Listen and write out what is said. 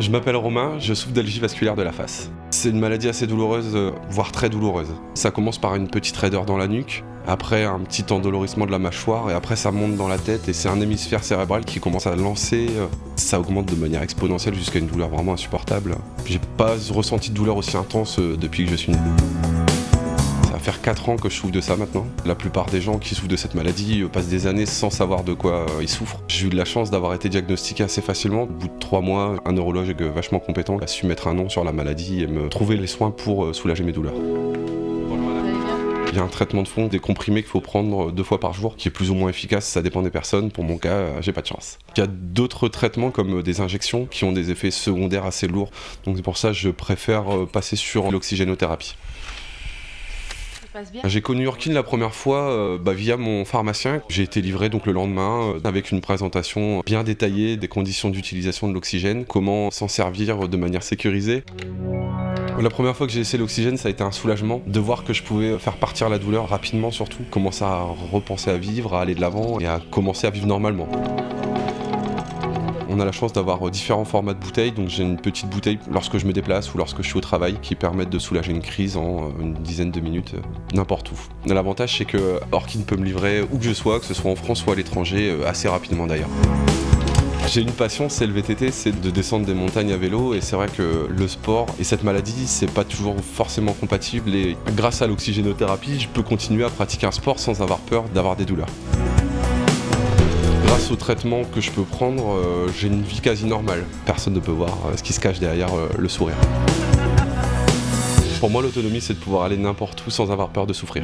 Je m'appelle Romain, je souffre d'algie vasculaire de la face. C'est une maladie assez douloureuse, voire très douloureuse. Ça commence par une petite raideur dans la nuque, après un petit endolorissement de la mâchoire, et après ça monte dans la tête, et c'est un hémisphère cérébral qui commence à lancer. Ça augmente de manière exponentielle jusqu'à une douleur vraiment insupportable. J'ai pas ressenti de douleur aussi intense depuis que je suis né. Ça va faire 4 ans que je souffre de ça maintenant. La plupart des gens qui souffrent de cette maladie passent des années sans savoir de quoi ils souffrent. J'ai eu de la chance d'avoir été diagnostiqué assez facilement. Au bout de 3 mois, un neurologue vachement compétent a su mettre un nom sur la maladie et me trouver les soins pour soulager mes douleurs. Il y a un traitement de fond, des comprimés qu'il faut prendre 2 fois par jour, qui est plus ou moins efficace, ça dépend des personnes. Pour mon cas, j'ai pas de chance. Il y a d'autres traitements comme des injections qui ont des effets secondaires assez lourds. Donc c'est pour ça que je préfère passer sur l'oxygénothérapie. J'ai connu Urkin la première fois via mon pharmacien. J'ai été livré donc le lendemain avec une présentation bien détaillée des conditions d'utilisation de l'oxygène, comment s'en servir de manière sécurisée. La première fois que j'ai essayé l'oxygène, ça a été un soulagement de voir que je pouvais faire partir la douleur rapidement surtout, commencer à repenser à vivre, à aller de l'avant et à commencer à vivre normalement. On a la chance d'avoir différents formats de bouteilles, donc j'ai une petite bouteille lorsque je me déplace ou lorsque je suis au travail qui permettent de soulager une crise en une dizaine de minutes, n'importe où. L'avantage c'est que Urkin peut me livrer où que je sois, que ce soit en France ou à l'étranger, assez rapidement d'ailleurs. J'ai une passion, c'est le VTT, c'est de descendre des montagnes à vélo, et c'est vrai que le sport et cette maladie, c'est pas toujours forcément compatible, et grâce à l'oxygénothérapie, je peux continuer à pratiquer un sport sans avoir peur d'avoir des douleurs. Grâce au traitement que je peux prendre, j'ai une vie quasi normale. Personne ne peut voir ce qui se cache derrière le sourire. Pour moi, l'autonomie, c'est de pouvoir aller n'importe où sans avoir peur de souffrir.